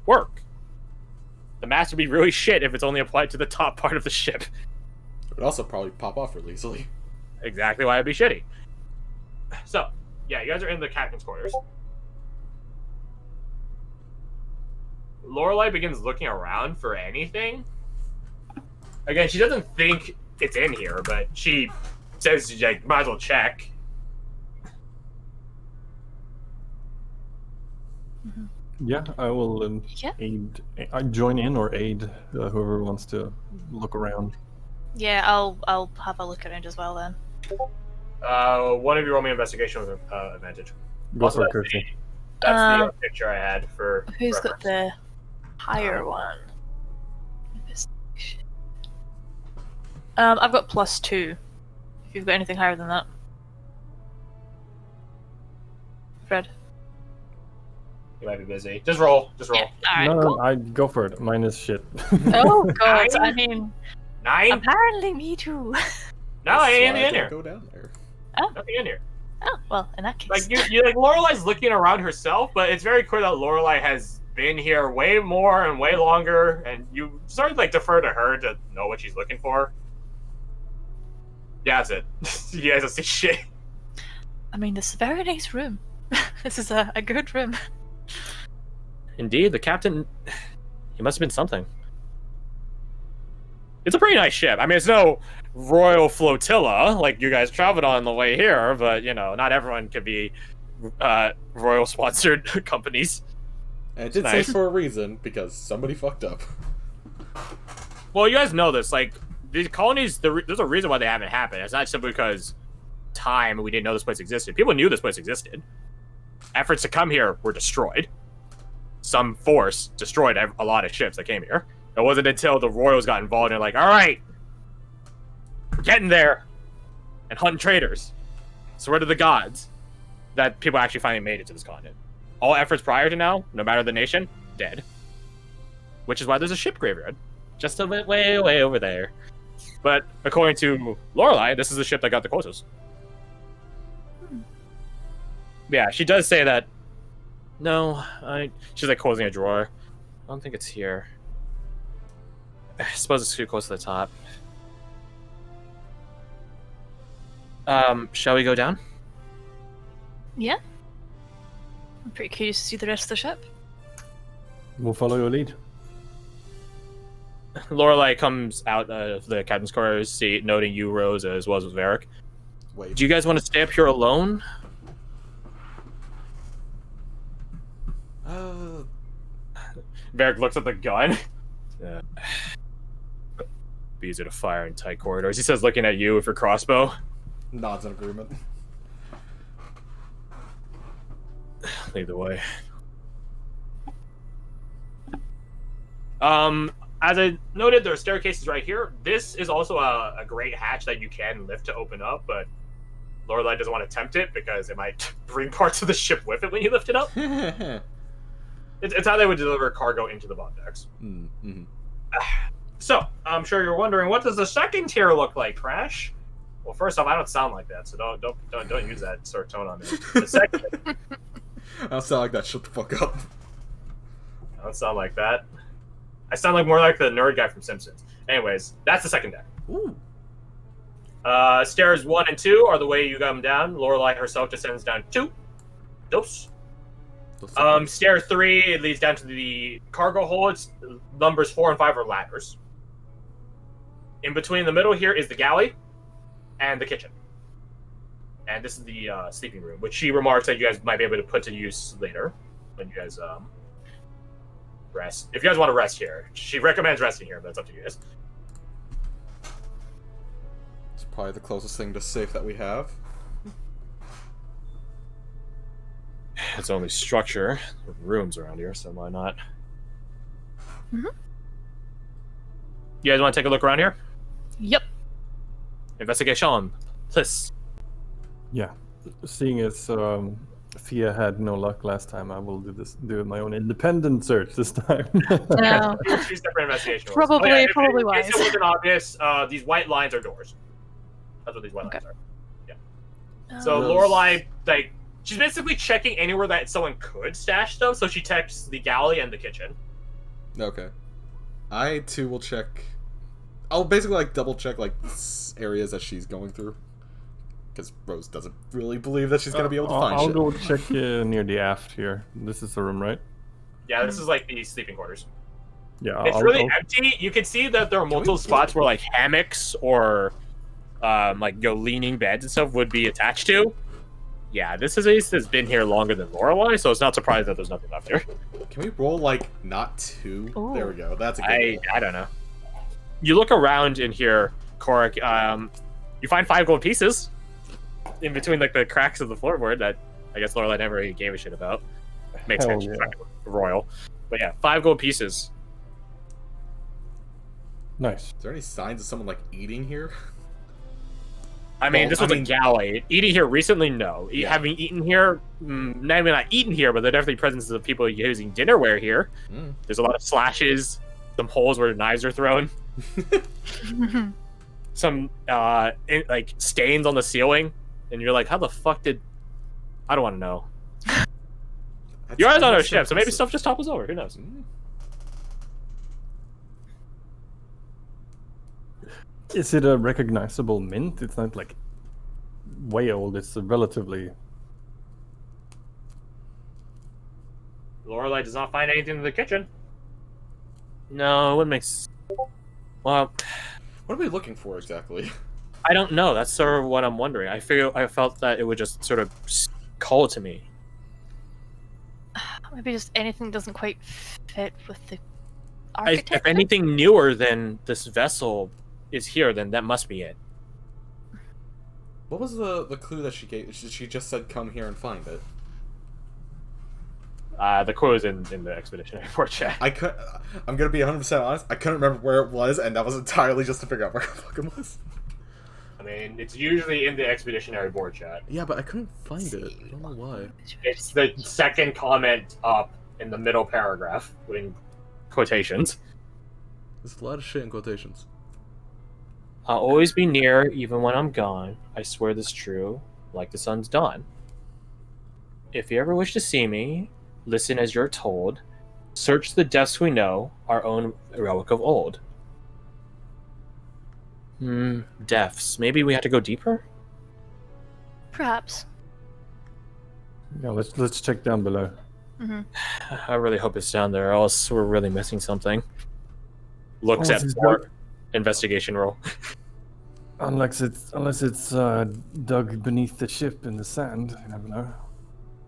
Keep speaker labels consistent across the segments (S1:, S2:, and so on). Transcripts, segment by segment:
S1: work. The mask would be really shit if it's only applied to the top part of the ship.
S2: It would also probably pop off really easily.
S1: Exactly why it'd be shitty. So, yeah, you guys are in the captain's quarters. Lorelei begins looking around for anything. Again, she doesn't think it's in here, but she says, like, might as well check.
S3: Yeah, I will aid. I join in or aid whoever wants to look around.
S4: Yeah, I'll have a look around as well then.
S1: One of you roll me investigation with advantage.
S3: Go
S1: Also,
S3: for it, Kirsty.
S1: That's the picture I had for.
S4: Who's
S1: reference.
S4: got the higher one? I've got +2. If you've got anything higher than that, Fred.
S1: You might be busy. Just roll. Just roll.
S4: Yeah,
S3: No,
S4: cool.
S3: I go for it. Mine is shit.
S4: Oh god,
S1: 9?
S4: I mean,
S1: 9?
S4: apparently me too.
S1: No, I ain't
S2: Why I
S1: in here.
S2: can't go down there.
S1: Nothing in here.
S4: Oh well, in that case.
S1: Like you like Lorelei's looking around herself, but it's very clear that Lorelei has been here way more and way longer, and you sort of like defer to her to know what she's looking for. Yeah, that's it. You guys don't see shit.
S4: I mean, this is a very nice room. This is a good room.
S1: Indeed, the captain. He must have been something. It's a pretty nice ship. I mean, it's no royal flotilla like you guys traveled on the way here, but you know, not everyone could be royal sponsored companies.
S2: And it did
S1: Nice.
S2: say for a reason, because somebody fucked up.
S1: Well, you guys know this. Like these colonies, there's a reason why they haven't happened. It's not simply because time we didn't know this place existed. People knew this place existed. Efforts to come here were destroyed. Some force destroyed a lot of ships that came here. It wasn't until the royals got involved and they're like, all right, we're getting there and hunting traitors. Sword of the gods, that people actually finally made it to this continent. All efforts prior to now, no matter the nation, dead. Which is why there's a ship graveyard. Just a bit way over there. But according to Lorelei, this is the ship that got the closest. Yeah, she does say that. No, she's like closing a drawer. I don't think it's here. I suppose it's too close to the top. Shall we go down?
S4: Yeah. I'm pretty curious to see the rest of the ship.
S3: We'll follow your lead.
S1: Lorelei comes out of the captain's quarters seat, noting you, Rose, as well as with Varric.
S2: Wait.
S1: Do you guys want to stay up here alone? Varric looks at the gun. Be easy to fire in tight corridors. He says, looking at you with your crossbow.
S2: Nods in agreement.
S1: Lead the way. As I noted, there are staircases right here. This is also a great hatch that you can lift to open up, but Lorelei doesn't want to tempt it because it might bring parts of the ship with it when you lift it up. It's how they would deliver cargo into the bomb decks.
S2: Mm-hmm.
S1: So, I'm sure you're wondering, what does the second tier look like, Crash? Well, first off, I don't sound like that, so don't use that sort of tone on me. The second,
S2: I don't sound like that. Shut the fuck up.
S1: I don't sound like that. I sound like more like the nerd guy from Simpsons. Anyways, that's the second deck.
S2: Ooh.
S1: Stairs 1 and 2 are the way you come down. Lorelei herself descends down 2. Dos. Stair 3, it leads down to the cargo holds. Numbers 4 and 5 are ladders. In between the middle here is the galley and the kitchen. And this is the sleeping room, which she remarks that you guys might be able to put to use later when you guys rest. If you guys want to rest here. She recommends resting here, but it's up to you guys.
S2: It's probably the closest thing to safe that we have.
S1: It's only structure with rooms around here, so why not?
S4: Mm-hmm.
S1: You guys want to take a look around here?
S4: Yep.
S1: Investigation, please.
S3: Yeah. Seeing as Thea had no luck last time, I will do my own independent search this time.
S4: No.
S1: Two separate investigation rolls.
S4: Probably
S1: in
S4: wise.
S1: case it wasn't obvious, these white lines are doors. That's what these white lines are. Yeah. So
S3: Those-
S1: Lorelei, she's basically checking anywhere that someone could stash stuff. So she checks the galley and the kitchen.
S2: Okay. I too will check. I'll basically like double check like areas that she's going through, because Rose doesn't really believe that she's gonna be able to find
S3: I'll
S2: shit.
S3: go check near the aft here. This is the room, right?
S1: Yeah, this is like the sleeping quarters.
S3: Yeah,
S1: It's really empty. You can see that there are multiple spots where like hammocks or like leaning beds and stuff would be attached to. Yeah, this has been here longer than Lorelei, so it's not surprised that there's nothing left here.
S2: Can we roll like not two?
S4: Ooh.
S2: There we go. That's a good roll.
S1: I don't know. You look around in here, Korik. You find 5 gold pieces in between like the cracks of the floorboard that I guess Lorelei never really gave a shit about. Makes
S3: Hell
S1: sense.
S3: yeah.
S1: She's fucking royal. But yeah, 5 gold pieces.
S3: Nice.
S2: Is there any signs of someone like eating here?
S1: I mean,
S2: Well,
S1: this was a galley. Eating here recently, no.
S2: Yeah.
S1: Having eaten here, not eaten here, but there are definitely presences of people using dinnerware here.
S2: Mm.
S1: There's a lot of slashes, some holes where knives are thrown, some like stains on the ceiling, and you're like, how the fuck did? I don't want to know.
S2: That's
S1: You're on a
S2: almost
S1: ship, so maybe
S2: impressive.
S1: stuff just topples over. Who knows?
S2: Mm.
S3: Is it a recognizable mint? It's not like way old. It's a relatively.
S1: Lorelei does not find anything in the kitchen. No, it wouldn't make. Well,
S2: What are we looking for exactly?
S1: I don't know. That's sort of what I'm wondering. I felt that it would just sort of call to me.
S4: Maybe just anything doesn't quite fit with the
S1: If
S4: architecture.
S1: anything newer than this vessel is here, then that must be it.
S2: What was the clue that she gave? She just said, "Come here and find it."
S1: The clue is in the expeditionary report chat.
S2: I'm gonna be 100% honest. I couldn't remember where it was, and that was entirely just to figure out where the fuck it was.
S1: I mean, it's usually in the expeditionary board chat.
S2: Yeah, but I couldn't find it. I don't know why.
S1: It's the second comment up in the middle paragraph, in quotations.
S2: There's a lot of shit in quotations.
S1: I'll always be near, even when I'm gone. I swear this true, like the sun's dawn. If you ever wish to see me, listen as you're told. Search the depths we know, our own relic of old. Depths. Maybe we have to go deeper?
S4: Perhaps.
S3: Yeah, let's check down below.
S4: Hmm.
S1: I really hope it's down there, else we're really missing something. Looks
S3: Unless
S1: at
S3: it's
S1: 4. Investigation roll.
S3: Unless it's dug beneath the ship in the sand. You never know.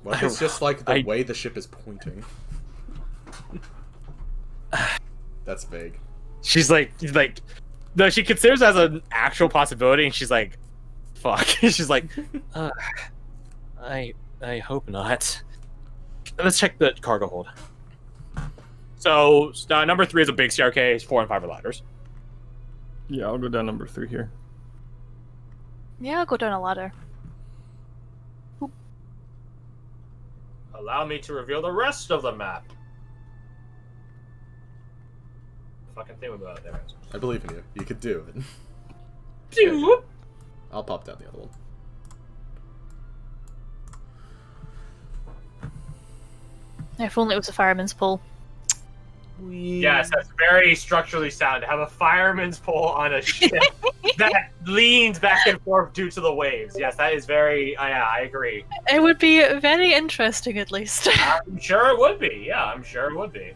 S2: What if it's just like the
S1: I-
S2: way the ship is pointing? That's vague.
S1: She's like, no, she considers it as an actual possibility, and she's like, fuck. She's like, I hope not. Let's check the cargo hold. So, number 3 is a big staircase, 4 and 5 are ladders.
S3: Yeah, I'll go down number 3 here.
S4: Yeah, I'll go down a ladder.
S1: Allow me to reveal the rest of the map. Fucking thing about there.
S2: I believe in you. You could do it.
S1: Dude.
S2: I'll pop down the other one.
S4: If only it was a fireman's pole.
S1: Yes, that's very structurally sound. To have a fireman's pole on a ship that leans back and forth due to the waves. Yes, that is very. Yeah, I agree.
S4: It would be very interesting, at least.
S1: I'm sure it would be. Yeah, I'm sure it would be.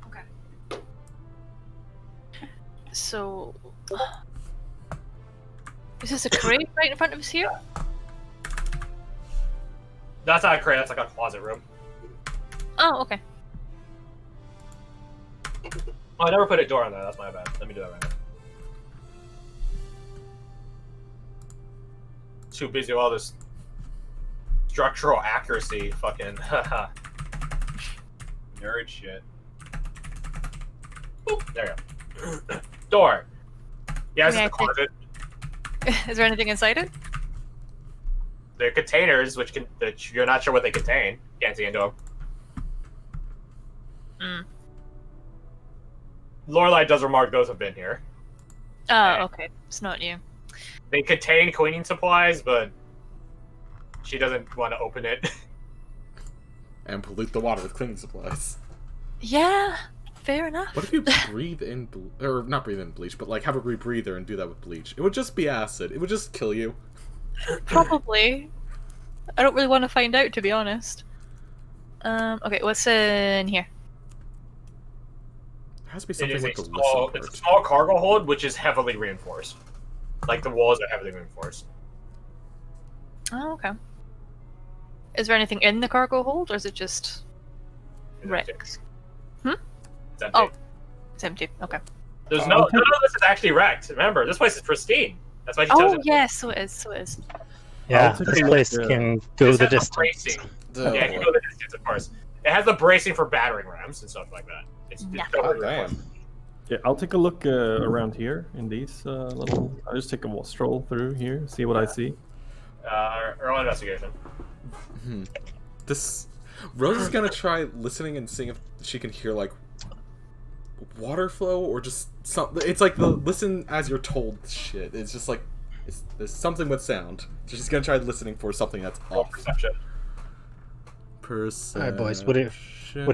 S4: Okay. So, is this a crate right in front of us here?
S1: That's not a crate. That's like a closet room.
S4: Oh, okay.
S1: Oh, I never put a door on there. That's my bad. Let me do that right now. Too busy with all this structural accuracy. Fucking nerd shit. Boop, there you go. Door. Yeah, this is
S4: Okay,
S1: the closet.
S4: Is there anything inside it?
S1: They're containers, that you're not sure what they contain. Can't see into them.
S4: Mm.
S1: Lorelei does remark those have been here.
S4: Oh, okay. It's not new.
S1: They contain cleaning supplies, but she doesn't want to open it.
S2: And pollute the water with cleaning supplies.
S4: Yeah, fair enough.
S2: What if you breathe in, or not breathe in bleach, but like have a rebreather and do that with bleach? It would just be acid. It would just kill you.
S4: Probably. I don't really want to find out, to be honest. Okay, what's in here?
S2: It has to be
S1: It
S2: something
S1: is
S2: like
S1: a
S2: a
S1: small,
S2: listen
S1: it's a
S2: part.
S1: small cargo hold, which is heavily reinforced. Like the walls are heavily reinforced.
S4: Oh, okay. Is there anything in the cargo hold, or is it just
S1: It's
S4: wrecks?
S1: empty. It's empty.
S4: Oh. It's empty. Okay.
S1: There's none of this is actually wrecked. Remember, this place is pristine. That's why she tells
S4: Oh,
S1: you.
S4: yes, so it is. So it is.
S5: Yeah,
S3: I'll take
S5: this
S3: a look,
S5: place can go
S1: This
S5: the
S1: has the
S5: distance.
S1: bracing.
S2: Oh,
S1: Yeah, it can go the distance, of course. It has the bracing for battering rams and stuff like that. It's
S4: Yeah.
S2: God
S1: totally
S2: damn.
S1: reinforced.
S3: Yeah, I'll take a look around here in these little. I'll just take a stroll through here, see what I see.
S1: Early investigation.
S2: This Rose is gonna try listening and seeing if she can hear like water flow or just something. It's like the listen as you're told shit. It's just like there's something with sound. She's gonna try listening for something that's
S1: Roll
S2: off.
S1: perception.
S2: Perception.
S5: All right, boys, what are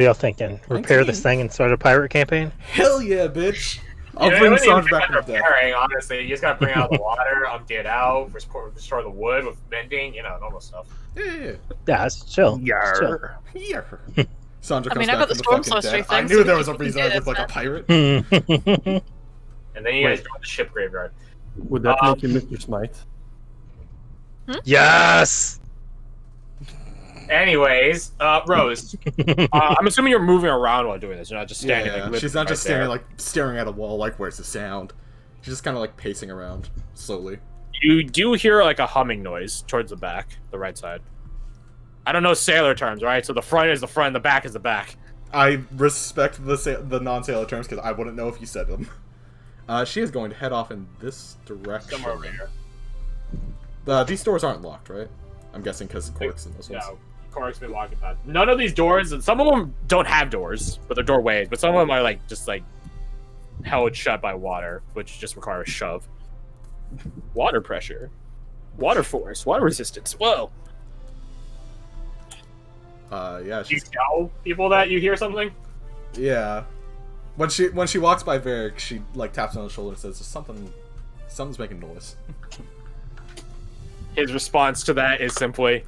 S5: y'all thinking? Repair this thing and start a pirate campaign?
S2: Hell yeah, bitch! I'll
S1: You
S2: bring
S1: don't even
S2: Sanj
S1: think
S2: back
S1: about
S2: from death.
S1: repairing, honestly. You just gotta bring out the water, empty it out, restore the wood with mending, normal stuff.
S2: Yeah.
S5: Yeah, it's chill. It's chill.
S2: Yeah. Sandra comes
S4: I mean, I've
S2: back
S4: got the
S2: from
S4: storm
S2: the fucking
S4: sorcery
S2: dead. I
S4: thing,
S2: knew
S4: so
S2: there
S4: we
S2: was a
S4: can
S2: reason
S4: do
S2: I looked
S4: this,
S2: like a pirate.
S1: And then you guys join the ship graveyard.
S3: Would that make you Mr. Smite?
S5: Yes!
S1: Anyways, Rose, I'm assuming you're moving around while doing this. You're not just standing
S2: Yeah,
S1: like
S2: she's not just
S1: right there.
S2: standing like staring at a wall like where's the sound. She's just kind of like pacing around slowly.
S1: You do hear like a humming noise towards the back, the right side. I don't know sailor terms, right? So the front is the front, the back is the back.
S2: I respect the non-sailor terms because I wouldn't know if you said them. She is going to head off in this direction.
S1: Somewhere over here.
S2: These doors aren't locked, right? I'm guessing because Cork's in those ones.
S1: No, Cork's been walking past. None of these doors, some of them don't have doors, but they're doorways. But some of them are like just like held shut by water, which just require a shove. Water pressure, water force, water resistance. Whoa!
S2: Yeah,
S1: Do you
S2: she's,
S1: tell people that you hear something?
S2: yeah. When she walks by Varric, she like taps on his shoulder and says, "Something's making noise."
S1: His response to that is simply,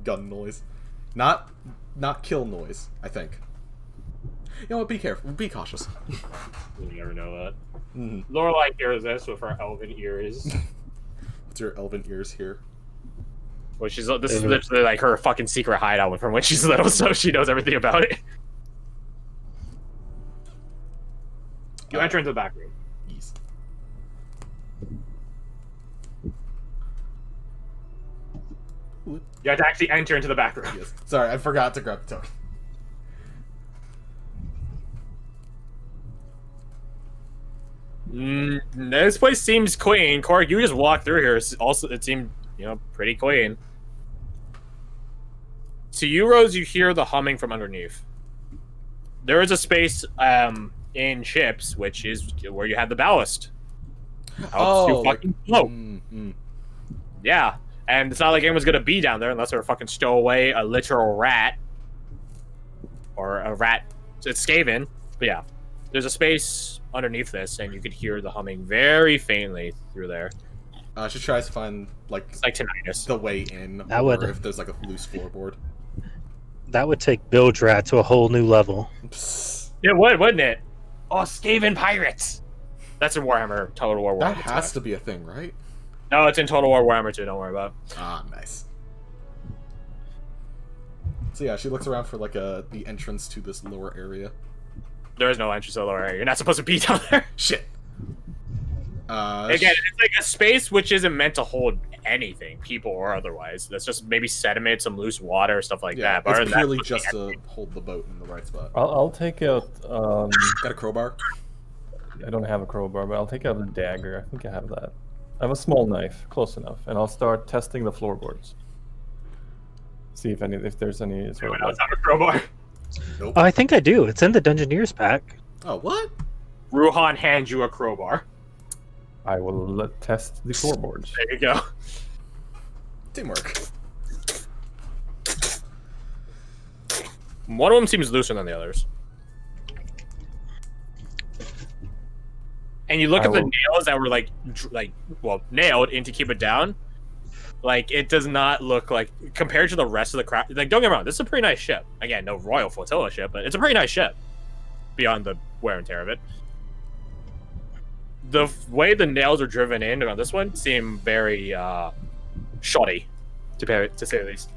S2: Gun noise, not kill noise. I think. You know what? Be careful. Be cautious.
S1: "You never know that."
S2: Mhm.
S1: Lorelai hears this with her elven ears.
S2: What's your elven ears here?
S1: Well, this is literally like her fucking secret hideout from when she's little, so she knows everything about it. You enter into the back room.
S2: Ease.
S1: You have to actually enter into the back room.
S2: Yes. Sorry, I forgot to grab the token.
S1: This place seems clean. Cork, you just walked through here. Also, it seemed, pretty clean. To you, Rose, you hear the humming from underneath. There is a space in ships, which is where you have the ballast. Helps you fucking float. Yeah, and it's not like anyone's gonna be down there unless they're fucking stow away a literal rat. Or a rat. It's Skaven. But yeah, there's a space underneath this, and you could hear the humming very faintly through there.
S2: She tries to find like
S1: It's like tinnitus.
S2: the way in,
S5: That
S2: or
S5: would-
S2: if there's like a loose floorboard.
S5: That would take Bildrat to a whole new level.
S2: Psst.
S1: It would, wouldn't it? Oh, Skaven pirates! That's in Warhammer, Total War
S2: That
S1: Warhammer 2.
S2: has to be a thing, right?
S1: No, it's in Total War Warhammer 2, don't worry about it.
S2: Ah, nice. So yeah, she looks around for like the entrance to this lower area.
S1: There is no entrance to the lower area. You're not supposed to be down there.
S2: Shit.
S1: Again, it's like a space which isn't meant to hold anything, people or otherwise. That's just maybe sediment, some loose water, stuff like
S2: yeah,
S1: that. But other
S2: it's
S1: than that,
S2: purely
S1: it's
S2: just
S1: empty.
S2: to hold the boat in the right spot.
S3: I'll take out.
S2: Got a crowbar?
S3: I don't have a crowbar, but I'll take out a dagger. I think I have that. I have a small knife, close enough, and I'll start testing the floorboards. See if there's any sort
S1: Anyone
S3: of
S1: else have a crowbar?
S2: Nope.
S5: Oh, I think I do. It's in the Dungeoneers pack.
S2: Oh, what?
S1: Ruhan hands you a crowbar.
S3: I will test the floorboards.
S1: There you go.
S2: Teamwork.
S1: One of them seems looser than the others. And you look at the nails that were nailed in to keep it down. Like, it does not look like, compared to the rest of the craft. Like, don't get me wrong, this is a pretty nice ship. Again, no Royal Flotilla ship, but it's a pretty nice ship. Beyond the wear and tear of it. The way the nails are driven in on this one seem very shoddy, to say the least.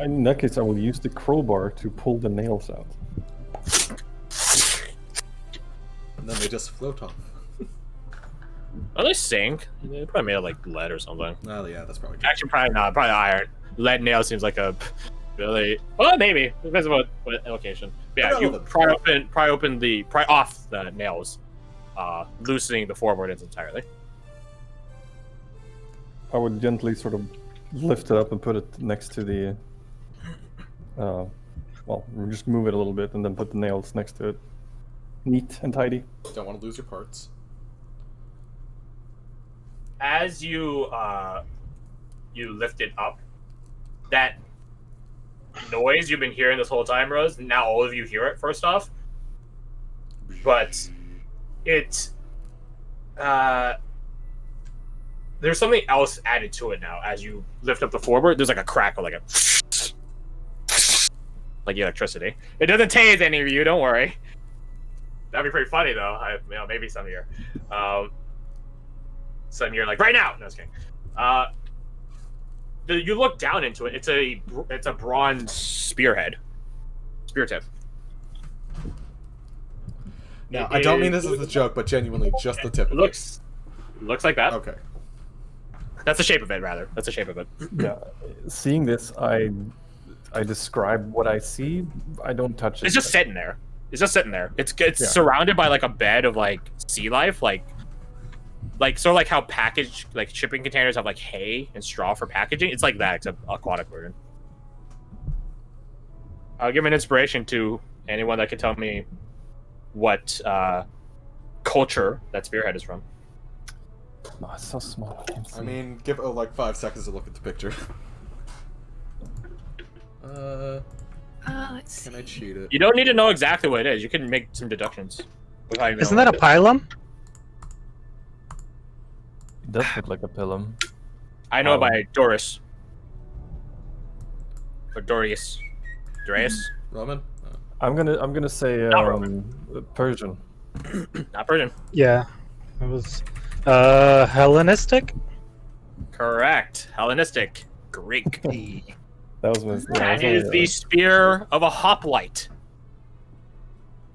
S3: In that case, I will use the crowbar to pull the nails out.
S2: And then they just float off.
S1: Oh, they sink. They're probably made of like lead or something.
S2: Oh yeah, that's probably.
S1: Actually, probably not. Probably iron. Lead nail seems like a really. Well, maybe depends on what location. But yeah, you pry off the nails, loosening the floorboard entirely.
S3: I would gently sort of lift it up and put it next to the. Well, just move it a little bit and then put the nails next to it. Neat and tidy.
S2: Don't want to lose your parts.
S1: As you lift it up, that noise you've been hearing this whole time, Rose, now all of you hear it, first off. But it's there's something else added to it now. As you lift up the floorboard, there's like a crackle, like electricity. It doesn't tase any of you, don't worry. That'd be pretty funny though. Maybe some of you. Some of you are like, right now! No, I was kidding. You look down into it. It's a bronze spear tip.
S2: Now, I don't mean this as a joke, but genuinely, just the tip.
S1: It looks like that.
S2: Okay.
S1: That's the shape of it, rather. That's the shape of it.
S3: Yeah. Seeing this, I describe what I see. I don't touch it.
S1: It's just sitting there. It's surrounded by like a bed of like sea life, like sort of like how shipping containers have like hay and straw for packaging. It's like that, except aquatic version. I'll give an inspiration to anyone that can tell me what culture that spearhead is from.
S3: Oh, it's so small.
S2: I mean, give it like 5 seconds to look at the picture.
S4: Let's see.
S2: Can I cheat it?
S1: You don't need to know exactly what it is. You can make some deductions.
S5: Isn't that a pylum?
S3: It does look like a pilum.
S1: I know by Doris. Or Dorius. Dorius?
S2: Roman?
S3: I'm gonna say Persian.
S1: Not Persian.
S5: Yeah. It was Hellenistic?
S1: Correct. Hellenistic. Greek.
S3: That was my.
S1: That is the spear of a hoplite.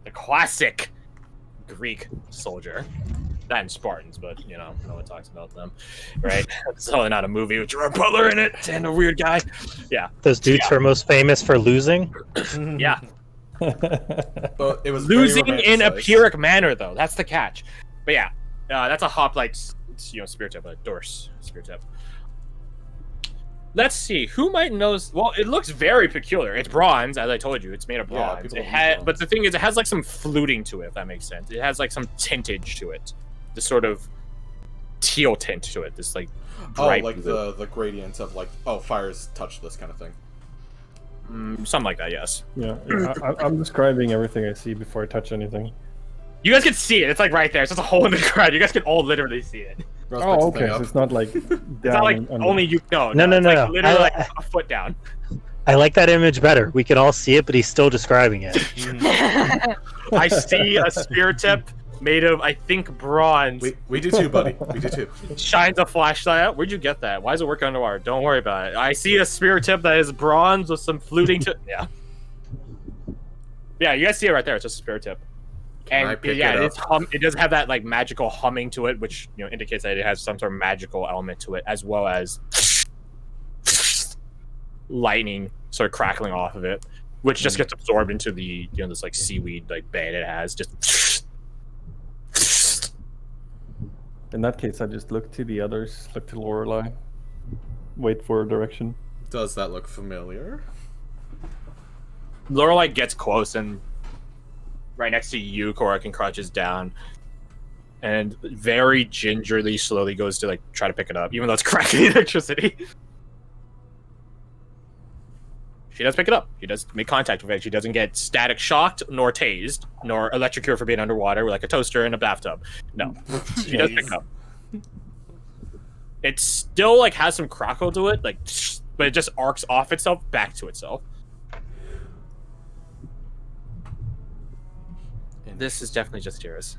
S1: The classic Greek soldier. Not in Spartans, but no one talks about them, right? It's totally not a movie with Gerard Butler in it and a weird guy. Yeah.
S5: Those dudes are most famous for losing.
S1: Yeah.
S2: But it was
S1: Losing in a Pyrrhic manner, though. That's the catch. But yeah, that's a hoplite, spear tip, a Dors spear tip. Let's see, who might know? Well, it looks very peculiar. It's bronze, as I told you. It's made of bronze. But the thing is, it has like some fluting to it, if that makes sense. It has like some tintage to it. This sort of teal tint to it. This like bright
S2: like blue. the gradient of like, fires touch this kind of thing.
S1: Something like that, yes.
S3: Yeah, I'm describing everything I see before I touch anything.
S1: You guys can see it. It's like right there. It's just a hole in the ground. You guys can all literally see it.
S3: Oh, okay. So it's not like down.
S1: It's not like only you. No.
S5: No.
S1: Like literally like a foot down.
S5: I like that image better. We can all see it, but he's still describing it.
S1: I see a spear tip made of, I think, bronze.
S2: We do too, buddy. We do too.
S1: Shines a flashlight out. Where'd you get that? Why does it work underwater? Don't worry about it. I see a spear tip that is bronze with some fluting to. Yeah. Yeah, you guys see it right there. It's just a spear tip. And it does have that like magical humming to it, which indicates that it has some sort of magical element to it, as well as lightning sort of crackling off of it, which just gets absorbed into the this like seaweed like bed it has. Just
S3: in that case, I just look to the others, look to Lorelei, wait for a direction.
S2: Does that look familiar?
S1: Lorelei gets close and right next to you, Korak, crouches down and very gingerly, slowly goes to like try to pick it up, even though it's cracking electricity. She does pick it up. She does make contact with it. She doesn't get static shocked, nor tased, nor electrocuted for being underwater like a toaster in a bathtub. No, she does pick it up. It still like has some crackle to it, like, but it just arcs off itself back to itself. This is definitely just yours.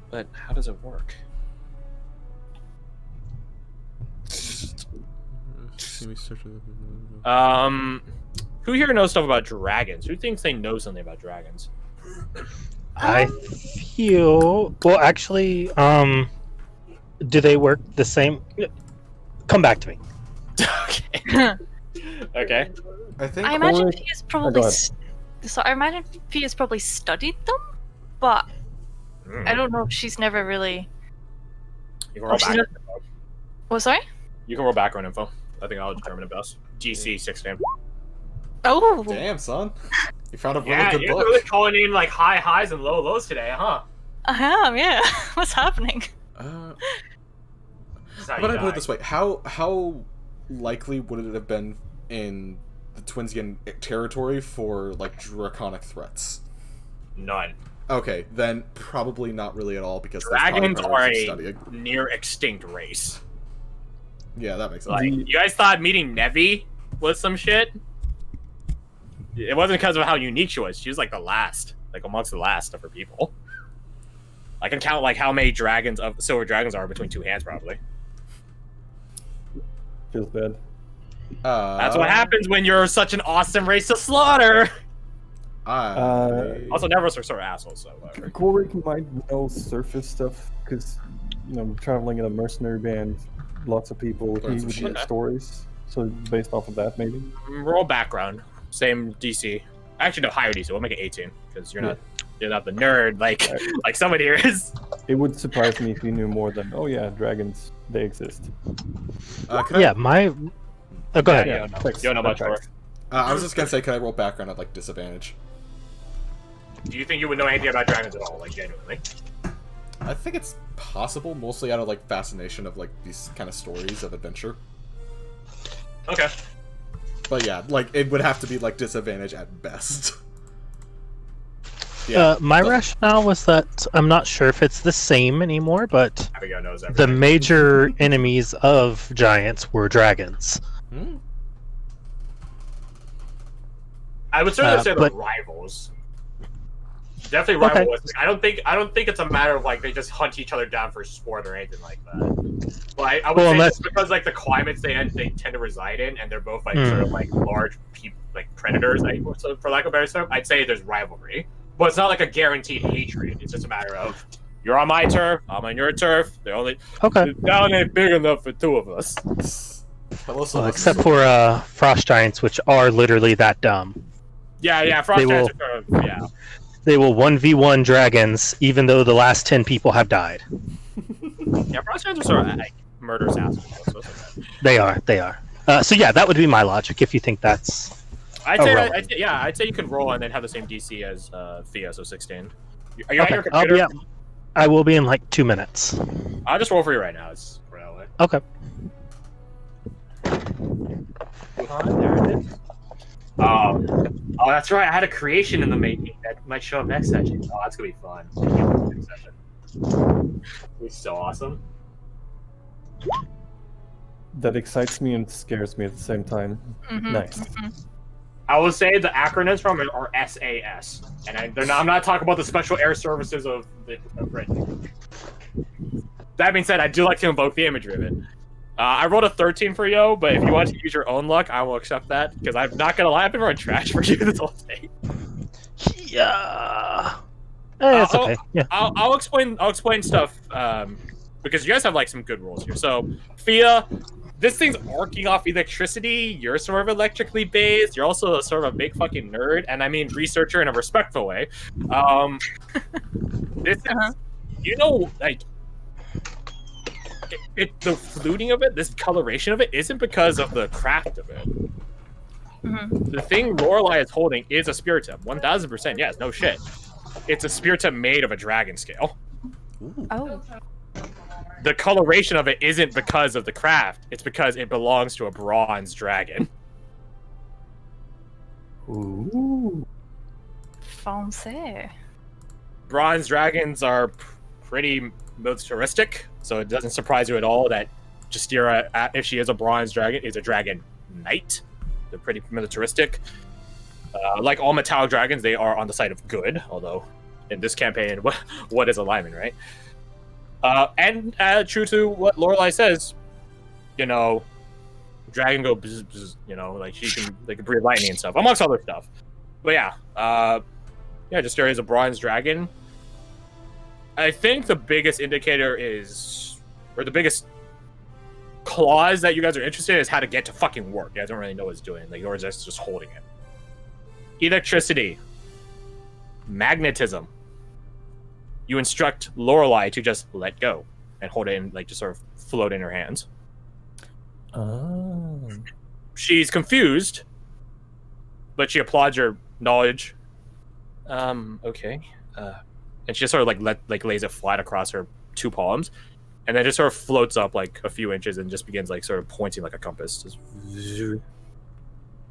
S1: But how does it work? Who here knows stuff about dragons? Who thinks they know something about dragons?
S5: I feel well. Actually, do they work the same? Come back to me.
S1: Okay. Okay.
S2: I think.
S4: I imagine
S3: Ulrich-
S4: Fia's
S3: go
S4: probably.
S3: ahead.
S4: So I imagine Fia's probably studied them, but I don't know if she's never really.
S1: You can roll
S4: she's
S1: background
S4: not-
S1: info.
S4: What? Sorry.
S1: You can roll background info. I think I'll determine it best. GC 16.
S4: Oh.
S2: Damn, son. You found a really
S1: Yeah,
S2: good
S1: you're
S2: book.
S1: really calling in like high highs and low lows today, huh?
S4: I am. Yeah. What's happening?
S1: This is how
S2: But
S1: you
S2: I put it
S1: die.
S2: this way: how likely would it have been in the Twinsian territory for like draconic threats?
S1: None.
S2: Okay, then probably not really at all because
S1: Dragons are
S2: a
S1: a
S2: studying.
S1: near extinct race.
S2: Yeah, that makes sense.
S1: Like, you guys thought meeting Nevi was some shit? It wasn't because of how unique she was. She was like the last, like amongst the last of her people. I can count like how many dragons of silver dragons are between two hands, probably.
S3: Feels bad.
S1: That's what happens when you're such an awesome race to slaughter. Also, Nevros are sort of assholes, so whatever.
S3: Gorik might know surface stuff because, traveling in a mercenary band, lots of people, he
S2: Learn some
S3: would
S2: shit.
S3: know stories. So based off of that, maybe.
S1: Roll background, same DC. Actually, no, higher DC. We'll make it 18 because you're not the nerd like somebody here is.
S3: It would surprise me if you knew more than, oh yeah, dragons, they exist.
S5: Yeah, my. Oh, go ahead.
S1: Yeah, you don't know much more.
S2: I was just gonna say, can I roll background at like disadvantage?
S1: Do you think you would know anything about dragons at all, like genuinely?
S2: I think it's possible, mostly out of like fascination of like these kind of stories of adventure.
S1: Okay.
S2: But yeah, like it would have to be like disadvantage at best.
S5: My rationale was that I'm not sure if it's the same anymore, but
S1: Abigail knows
S5: the
S1: everything.
S5: major enemies of giants were dragons.
S2: Hmm?
S1: I would certainly say
S5: but-
S1: the rivals. Definitely
S5: Okay.
S1: rivalistic. I don't think it's a matter of like they just hunt each other down for sport or anything like that. But I would
S5: Well,
S1: say
S5: unless-
S1: it's because like the climates they tend to reside in, and they're both like
S5: Hmm.
S1: sort of like large like predators. So for lack of a better term, I'd say there's rivalry, but it's not like a guaranteed hatred. It's just a matter of you're on my turf, I'm on your turf. They're only
S5: Okay.
S1: the town ain't big enough for two of us.
S2: Hello,
S5: Well,
S2: Sylvester.
S5: except for frost giants, which are literally that dumb.
S1: Yeah, frost
S5: They
S1: giants
S5: will-
S1: are sort of, yeah.
S5: They will 1v1 dragons, even though the last 10 people have died.
S1: Yeah, frost giants are sort of like murderous assholes. So it's okay.
S5: They are. So yeah, that would be my logic. If you think that's
S1: I'd say,
S5: relevant.
S1: I'd say you can roll and then have the same DC as Thea, so 16. Are you on
S5: okay,
S1: your computer?
S5: I will be in like 2 minutes.
S1: I'll just roll for you right now. It's for LA.
S5: Okay.
S1: There it is. Oh, that's right. I had a creation in the making that might show up next session. Oh, that's gonna be fun. Next session. It's so awesome.
S3: That excites me and scares me at the same time.
S4: Mhm,
S3: Nice.
S4: mhm.
S1: I will say the acronyms from it are SAS, and I'm not talking about the Special Air Services of Britain. That being said, I do like to invoke the imagery of it. I rolled a 13 for Yo, but if you want to use your own luck, I will accept that because I'm not gonna lie, I've been running trash for you this whole day.
S5: Yeah. It's okay. Yeah.
S1: I'll explain stuff because you guys have like some good rules here. So, Fia, this thing's arcing off electricity. You're sort of electrically based. You're also a sort of a big fucking nerd, and I mean researcher in a respectful way. This is, like. The fluting of it, this coloration of it, isn't because of the craft of it.
S4: Mhm.
S1: The thing Lorelei is holding is a spiritum. 1000%, yes, no shit. It's a spiritum made of a dragon scale.
S4: Oh.
S1: The coloration of it isn't because of the craft, it's because it belongs to a bronze dragon.
S3: Ooh.
S4: Français.
S1: Bronze dragons are pretty militaristic, so it doesn't surprise you at all that Justira, if she is a bronze dragon, is a dragon knight. They're pretty militaristic. Like all metallic dragons, they are on the side of good, although in this campaign, what is alignment, right? And true to what Lorelei says, you know, dragon go bzz, bzz, you know, like they can breathe lightning and stuff, amongst other stuff. But yeah, Justira is a bronze dragon. I think the biggest indicator is, or the biggest clause that you guys are interested in is how to get to fucking work. You guys don't really know what it's doing. Like, yours is just holding it. Electricity. Magnetism. You instruct Lorelei to just let go and hold it in, like, just sort of float in her hands.
S3: Oh.
S1: She's confused, but she applauds your knowledge. Okay. And she just sort of lays it flat across her two palms, and then just sort of floats up like a few inches and just begins like sort of pointing like a compass. Just...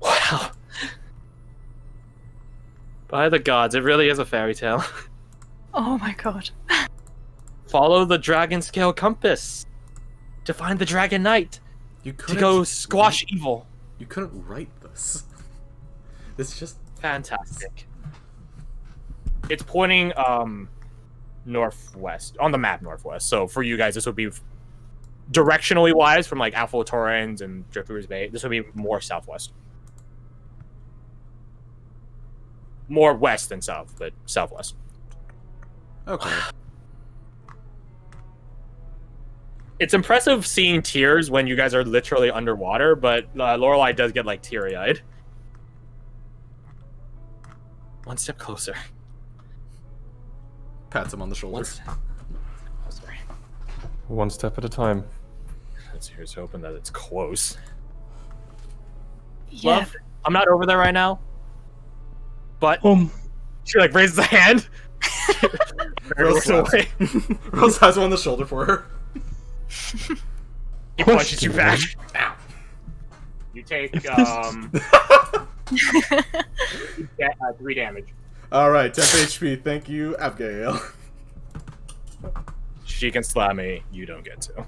S1: Wow. By the gods, it really is a fairy tale.
S4: Oh my god.
S1: Follow the dragon scale compass to find the dragon knight.
S2: You
S1: To
S2: couldn't
S1: go squash evil.
S2: You couldn't write this. This is just
S1: Fantastic. It's pointing northwest on the map, northwest. So for you guys, this would be directionally wise from like Alpha Torrens and Drifters Bay. This would be more southwest, more west than south, but southwest.
S2: okay.
S1: It's impressive seeing tears when you guys are literally underwater, but Lorelei does get like teary-eyed. One step closer.
S2: Pats him on the shoulder.
S1: One step closer.
S3: One step at a time.
S1: Here's hoping that it's close.
S4: Yeah.
S1: Love, I'm not over there right now, but she like raises a hand.
S2: Rose,
S1: away.
S2: Rose has one on the shoulder for her.
S1: He punches you back. Ow. You take you get 3 damage.
S2: Alright, 10 HP. Thank you, Abigail.
S1: She can slam me. You don't get to.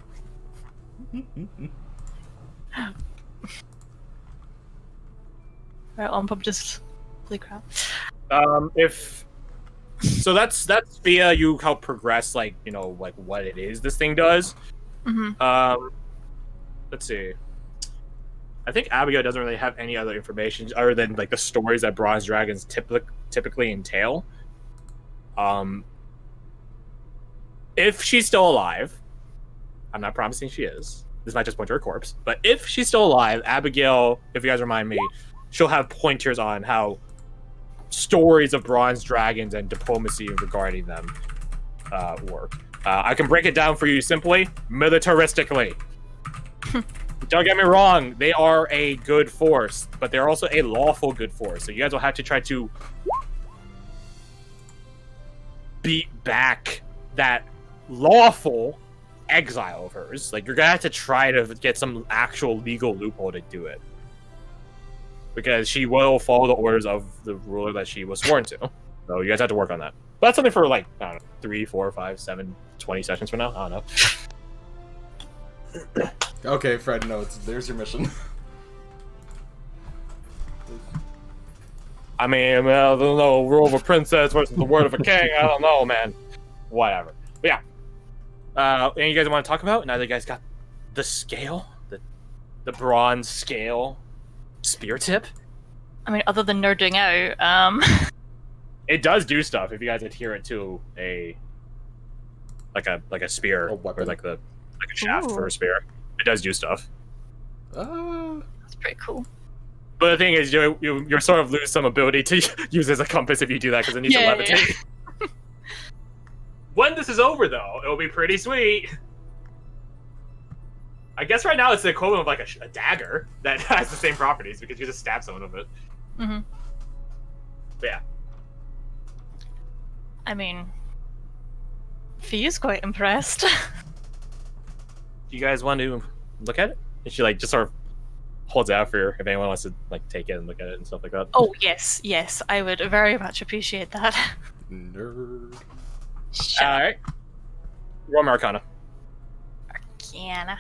S4: Right, on pub just holy crap.
S1: If so, that's via you help progress, like, you know, like what it is this thing does.
S4: Mm-hmm.
S1: Let's see. I think Abigail doesn't really have any other information other than like the stories that bronze dragons typically entail. If she's still alive, I'm not promising she is. This might just point to her corpse. But if she's still alive, Abigail, if you guys remind me, she'll have pointers on how stories of bronze dragons and diplomacy regarding them work. I can break it down for you simply, militaristically. Don't get me wrong, they are a good force, but they're also a lawful good force. So you guys will have to try to beat back that lawful exile of hers. Like, you're gonna have to try to get some actual legal loophole to do it. Because she will follow the orders of the ruler that she was sworn to. So you guys have to work on that. But that's something for, like, I don't know, 3, 4, 5, 7, 20 sessions from now? I don't know.
S2: Okay, Fred, no, there's your mission.
S1: I mean, I don't know, rule of a princess versus the word of a king. I don't know, man. Whatever. But yeah. And you guys want to talk about? Now that you guys got the scale, the bronze scale spear tip.
S4: I mean, other than nerding out,
S1: It does do stuff if you guys adhere it to a spear,
S2: A weapon.
S1: or like a shaft for a spear. It does do stuff.
S4: that's pretty cool.
S1: But the thing is, you're sort of lose some ability to use as a compass if you do that because it needs to levitate.
S4: Yeah.
S1: When this is over, though, it'll be pretty sweet. I guess right now it's the equivalent of like a dagger that has the same properties because you just stab someone with it.
S4: Mm-hmm.
S1: But yeah.
S4: I mean, Fee is quite impressed.
S1: Do you guys want to look at it? And she like just sort of holds it out for you if anyone wants to like take it and look at it and stuff like that.
S4: Oh yes, yes, I would very much appreciate that.
S2: Nerd.
S4: Shut
S1: All right. Roll my Arcana.
S4: Arcana.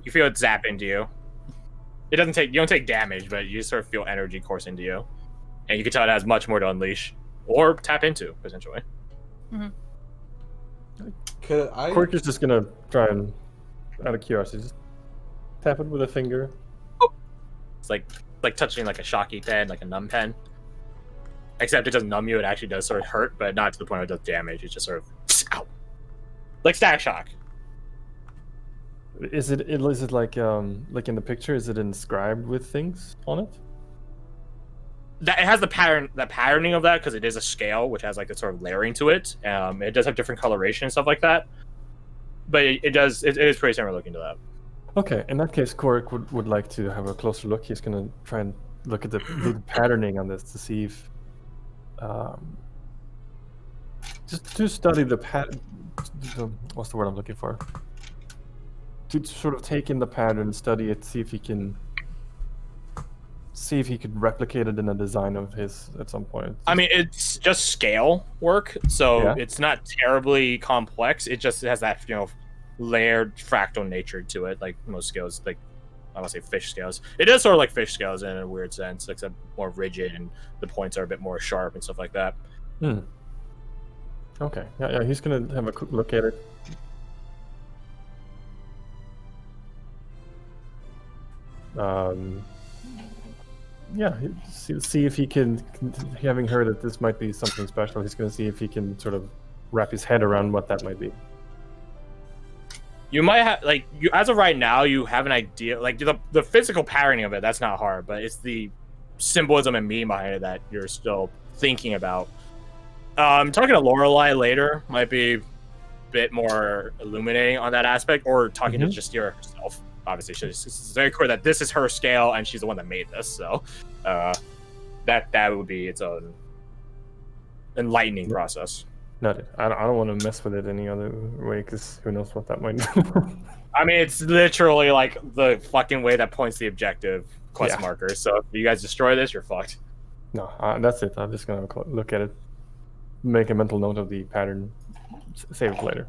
S1: You feel it zap into you. It doesn't take. You don't take damage, but you sort of feel energy course into you, and you can tell it has much more to unleash or tap into potentially.
S2: Could I?
S3: Quirk is just gonna try and, out of curiosity, just tap it with a finger.
S1: It's like touching like a shocky pen, like a numb pen. Except it doesn't numb you; it actually does sort of hurt, but not to the point where it does damage. It's just sort of, ow, like Static Shock.
S3: Is it like in the picture? Is it inscribed with things on it?
S1: That it has the patterning of that because it is a scale, which has like a sort of layering to it. It does have different coloration and stuff like that. But it is pretty similar looking to that.
S3: Okay, in that case, Korik would like to have a closer look. He's gonna try and look at the patterning on this to see if, just to study the what's the word I'm looking for? To sort of take in the pattern, study it, see if he could replicate it in a design of his at some point.
S1: I mean, it's just scale work, so
S3: Yeah.
S1: it's not terribly complex. It just has that layered fractal nature to it, like most scales. Like I want to say fish scales. It is sort of like fish scales in a weird sense, except more rigid and the points are a bit more sharp and stuff like that.
S3: Okay, yeah, he's gonna have a quick look at it. Yeah, see if he can, having heard that this might be something special, he's going to see if he can sort of wrap his head around what that might be.
S1: You might have, as of right now, you have an idea, like the physical patterning of it, that's not hard, but it's the symbolism and meaning behind it that you're still thinking about. Talking to Lorelei later might be a bit more illuminating on that aspect, or talking to just yourself. Obviously, it's very clear that this is her scale, and she's the one that made this. So, that would be its own enlightening process.
S3: Not it. I don't want to mess with it any other way, because who knows what that might do.
S1: I mean, it's literally like the fucking way that points the objective quest marker. So if you guys destroy this, you're fucked.
S3: No, that's it. I'm just gonna look at it, make a mental note of the pattern, save it later.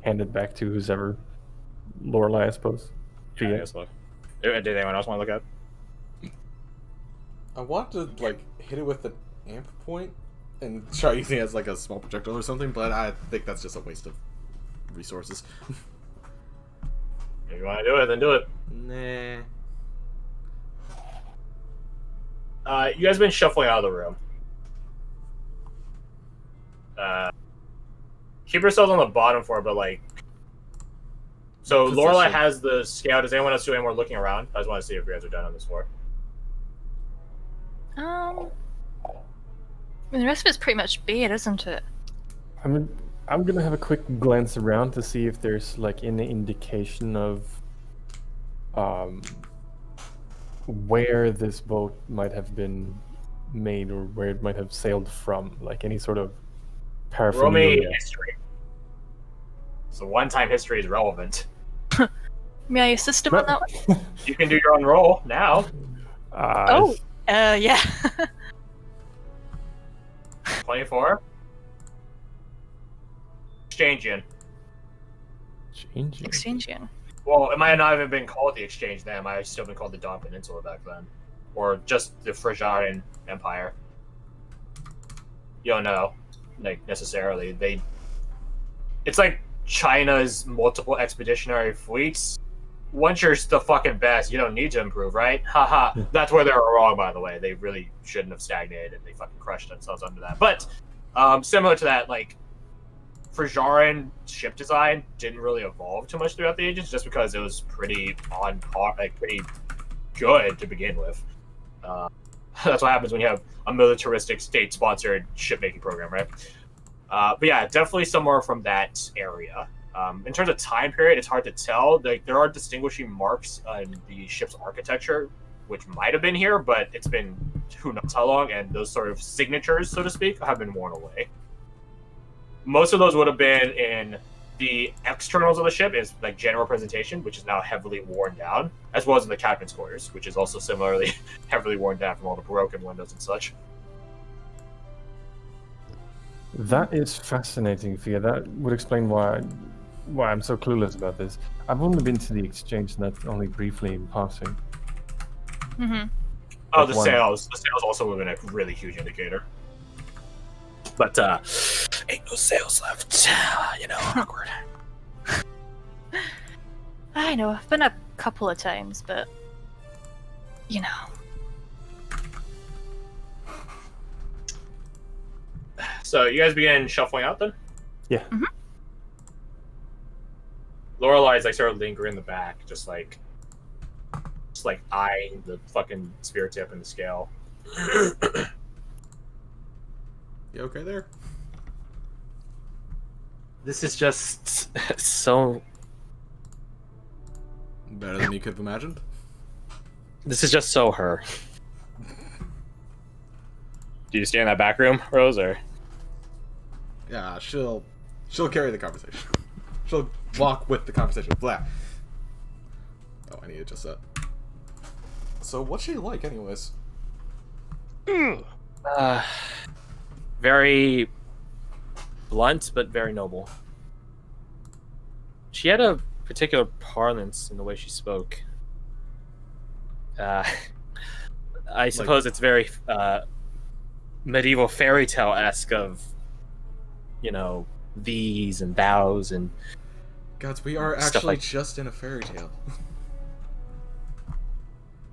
S3: Hand it back to who's ever Lorelei, I suppose.
S1: Yeah, I guess so. Did anyone else want to look at?
S2: I want to hit it with an amp point and try using it as like a small projectile or something, but I think that's just a waste of resources.
S1: If you want to do it, then do it.
S2: Nah.
S1: You guys have been shuffling out of the room. Keep yourselves on the bottom floor, but so Lorelei has the scale. Does anyone else do any more looking around? I just want to see if you guys are done on this floor.
S4: I mean, the rest of it's pretty much bare, isn't it?
S3: I'm gonna have a quick glance around to see if there's any indication of where this boat might have been made or where it might have sailed from, any sort of paraphernalia.
S1: Roll me history. So one-time history is relevant.
S4: May I assist him on that one?
S1: You can do your own roll now.
S4: Yeah.
S1: 24. Exchange yen.
S3: Changing.
S4: Exchange.
S1: Well, it might not have even been called the Exchange then. It might have still been called the Dawn Peninsula back then. Or just the Frisian Empire. You don't know, necessarily. It's like China's multiple expeditionary fleets. Once you're the fucking best, you don't need to improve, right? Haha. That's where they were wrong, by the way. They really shouldn't have stagnated. They fucking crushed themselves under that. But similar to that, Frisian ship design didn't really evolve too much throughout the ages, just because it was pretty on par, pretty good to begin with. That's what happens when you have a militaristic, state-sponsored ship-making program, right? But yeah, definitely somewhere from that area. In terms of time period, it's hard to tell. There are distinguishing marks on the ship's architecture which might have been here, but it's been who knows how long, and those sort of signatures, so to speak, have been worn away. Most of those would have been in the externals of the ship, is like general presentation, which is now heavily worn down, as well as in the captain's quarters, which is also similarly heavily worn down from all the broken windows and such.
S3: That is fascinating, Fia. That would explain why I'm so clueless about this. I've only been to the exchange, and that's only briefly in passing.
S4: Mm-hmm.
S1: Oh,
S3: Like
S1: the
S3: one-
S1: sales. The sales also would have been a really huge indicator. But ain't no sales left. You know, awkward.
S4: I know, I've been a couple of times, but you know.
S1: So you guys begin shuffling out then?
S3: Yeah.
S4: Mhm.
S1: Lorelai's like sort of lingering in the back, just like eyeing the fucking spear tip and the scale.
S2: You okay there?
S1: This is just so.
S2: Better than you could have imagined.
S1: This is just so her. Do you stay in that back room, Rose, or?
S2: Yeah, she'll carry the conversation. She'll walk with the conversation. Blah. Oh, I need to adjust that. So, what's she like, anyways?
S1: Very blunt, but very noble. She had a particular parlance in the way she spoke. I suppose it's very medieval fairy tale-esque of, you know, these and thous and
S2: Gods, we are
S1: Stuff
S2: actually
S1: like-
S2: just in a fairy tale.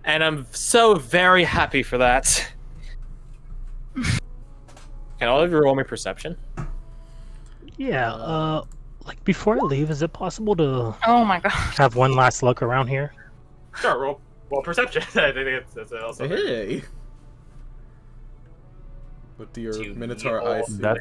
S1: and I'm so very happy for that. Can all of you roll me perception?
S5: Yeah, like before I leave, is it possible to
S4: Oh my god.
S5: have one last look around here?
S1: Sure, roll perception. I think that's also
S2: Hey! What do your
S1: To
S2: Minotaur
S1: the
S2: eyes
S1: old-
S2: see?
S3: That's